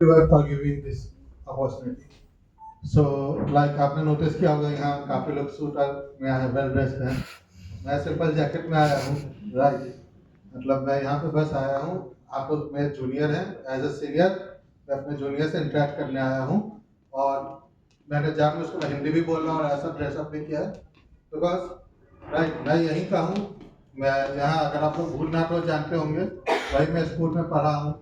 everyone for giving this opportunity. So, like आपने notice किया होगा यहाँ काफी लोग सूट में आए वेल ड्रेस्ड हैं. मैं सिंपल जैकेट में आया हूँ, राइट. मतलब मैं यहाँ पे बस आया हूँ. आप लोग मेरे जूनियर हैं, एज अ सीनियर मैं अपने जूनियर से इंटरेक्ट करने आया हूँ. और मैंने जानबूझकर हिंदी भी बोल रहा हूँ और ऐसा ड्रेसअप भी किया है बिकॉज राइट मैं यहीं का हूँ. मैं यहाँ अगर आप लोग भूल नाटो जानते होंगे, वही मैं स्कूल में पढ़ा हूँ,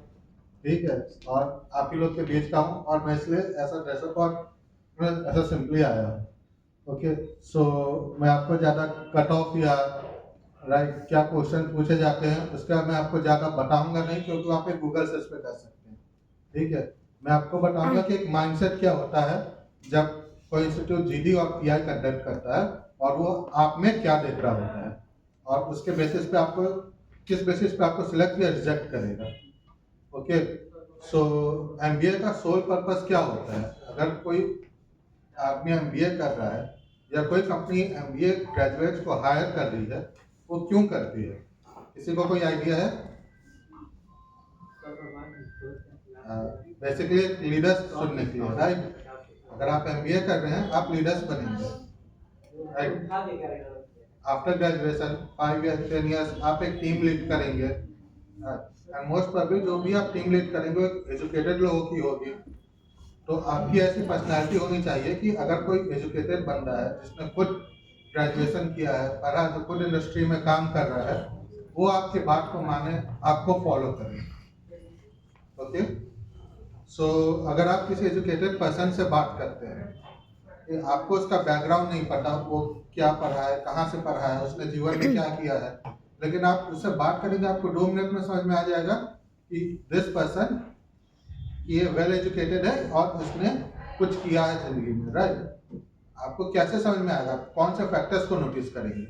ठीक है. और आप ही लोग के बीच का हूँ और मैं इसलिए ऐसा ड्रेसअप और मैं ऐसा सिंपली आया हूँ. ओके. सो मैं आपको ज़्यादा कट ऑफ या राइट क्या क्वेश्चन पूछे जाते हैं उसका मैं आपको ज़्यादा बताऊंगा नहीं, क्योंकि आप एक गूगल सर्च पे कर सकते हैं, ठीक है. मैं आपको बताऊंगा कि एक माइंडसेट क्या होता है जब कोई इंस्टीट्यूट जीडी और पीआई कंडक्ट करता है और वो आप में क्या देख रहा होता है और उसके बेसिस पे आपको किस बेसिस पे आपको सिलेक्ट या रिजेक्ट करेगा. ओके. सो एमबीए का सोल पर्पस क्या होता है? अगर कोई आदमी एमबीए कर रहा है या कोई कंपनी एमबीए ग्रेजुएट्स को हायर कर रही है, वो क्यों करती है? किसी को कोई आइडिया है? बेसिकली लीडर्स चुनने के लिए, राइट. अगर आप एमबीए कर रहे हैं आप लीडर्स बनेंगे, राइट. आफ्टर ग्रेजुएशन 5 या 10 years आप एक टीम लीड करेंगे एंड मोस्ट प्रोबेबली जो भी आप टीम लीड करेंगे एजुकेटेड लोगों की होगी. तो आपकी ऐसी पर्सनालिटी होनी चाहिए कि अगर कोई एजुकेटेड बंदा है जिसने खुद ग्रेजुएशन किया है, पढ़ा है, तो खुद इंडस्ट्री में काम कर रहा है, वो आपकी बात को माने, आपको फॉलो करे. ओके. सो अगर आप किसी एजुकेटेड पर्सन से बात करते हैं, आपको उसका बैकग्राउंड नहीं पता, वो क्या पढ़ा है, कहाँ से पढ़ा है, उसने जीवन में क्या किया है, लेकिन आप उससे बात करेंगे आपको 2 मिनट में समझ में आ जाएगा कि दिस पर्सन ये वेल एजुकेटेड है और उसने कुछ किया है जिंदगी में, राइट. आपको कैसे समझ में आएगा? कौन से फैक्टर्स को नोटिस करेंगे?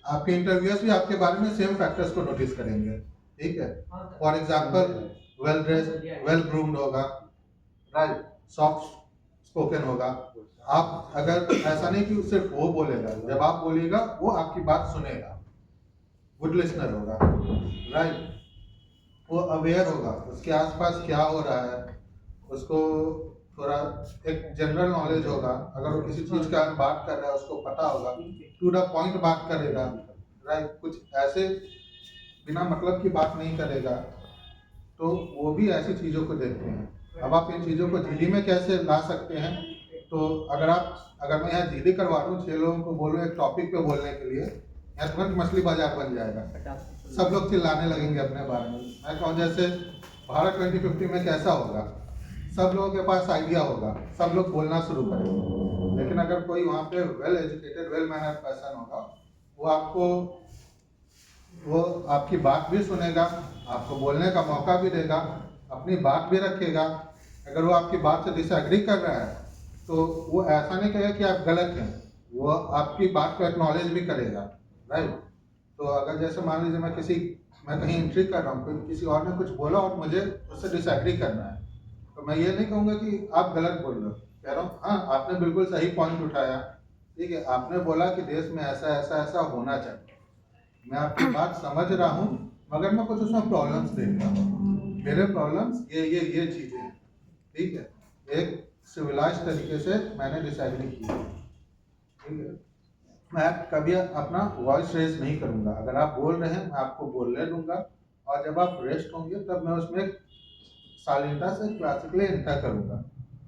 आपके इंटरव्यूअर्स भी आपके बारे में सेम फैक्टर्स को नोटिस करेंगे, ठीक है. For example well dressed, well groomed होगा, राइट, सॉफ्ट स्पोकन होगा. आप अगर ऐसा नहीं कि सिर्फ वो बोलेगा, जब आप बोलिएगा वो आपकी बात सुनेगा, गुड लिसनर होगा, राइट. वो अवेयर होगा उसके आसपास क्या हो रहा है, उसको थोड़ा एक जनरल नॉलेज होगा. अगर वो किसी चीज का बात कर रहा है उसको पता होगा, टू द पॉइंट बात करेगा, राइट. कुछ ऐसे बिना मतलब की बात नहीं करेगा. तो वो भी ऐसी चीजों को देखते हैं. अब आप इन चीजों को जीडी में कैसे ला सकते हैं? तो अगर मैं यहाँ जीडी करवा दूँ, 6 लोगों को बोलूँ एक टॉपिक पे बोलने के लिए, यहाँ तुरंत मछली बाजार बन जाएगा. सब लोग चिल्लाने लगेंगे अपने बारे में. मैं कहूँ जैसे भारत 2050 में कैसा होगा, सब लोगों के पास आइडिया होगा, सब लोग बोलना शुरू करेंगे. लेकिन अगर कोई वहाँ पे well educated well mannered person होगा, वो आपकी बात भी सुनेगा, आपको बोलने का मौका भी देगा, अपनी बात भी रखेगा. अगर वो आपकी बात से डिसएग्री कर रहा है तो वो ऐसा नहीं कहेगा कि आप गलत हैं, वो आपकी बात को एक्नॉलेज भी करेगा, राइट. तो अगर जैसे मान लीजिए मैं कहीं एंट्री कर रहा हूँ, कोई किसी और ने कुछ बोला और मुझे उससे डिसएग्री करना है, तो मैं ये नहीं कहूँगा कि आप गलत बोल रहे हो. कह रहा हूँ हाँ आपने बिल्कुल सही पॉइंट उठाया, ठीक है, आपने बोला कि देश में ऐसा ऐसा ऐसा होना चाहिए, मैं आपकी बात समझ रहा हूँ, मगर मैं कुछ उसमें प्रॉब्लम्स देख रहा हूँ. मेरे प्रॉब्लम्स ये चीजें हैं, ठीक है. एक सिविलाइज तरीके से मैंने डिसाइड की है, ठीक है. मैं कभी अपना वॉइस रेस नहीं करूंगा. अगर आप बोल रहे हैं मैं आपको बोलने दूंगा, और जब आप रेस्ट होंगे तब मैं उसमें शालीनता से क्लासिकली एंटर करूंगा.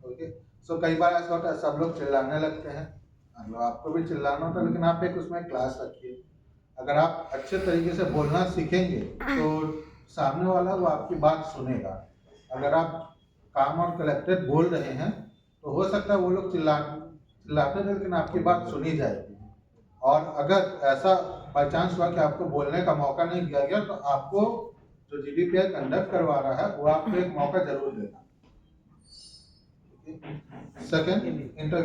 ओके. सो कई बार ऐसा होता है सब लोग चिल्लाने लगते हैं, मतलब आपको भी चिल्लाना होता है, लेकिन आप एक उसमें क्लास रखिए. अगर आप अच्छे तरीके से बोलना सीखेंगे तो सामने वाला वो आपकी बात सुनेगा. अगर आप काम और कलेक्टेड बोल रहे हैं तो हो सकता है वो लोग चिल्लाते रहे, लेकिन आपकी बात सुनी जाएगी. और अगर ऐसा बाई चांस हुआ कि आपको बोलने का मौका नहीं दिया गया, तो आपको जो जीडीपीआई कंडक्ट करवा रहा है वो आपको एक मौका जरूर देगा. Second interview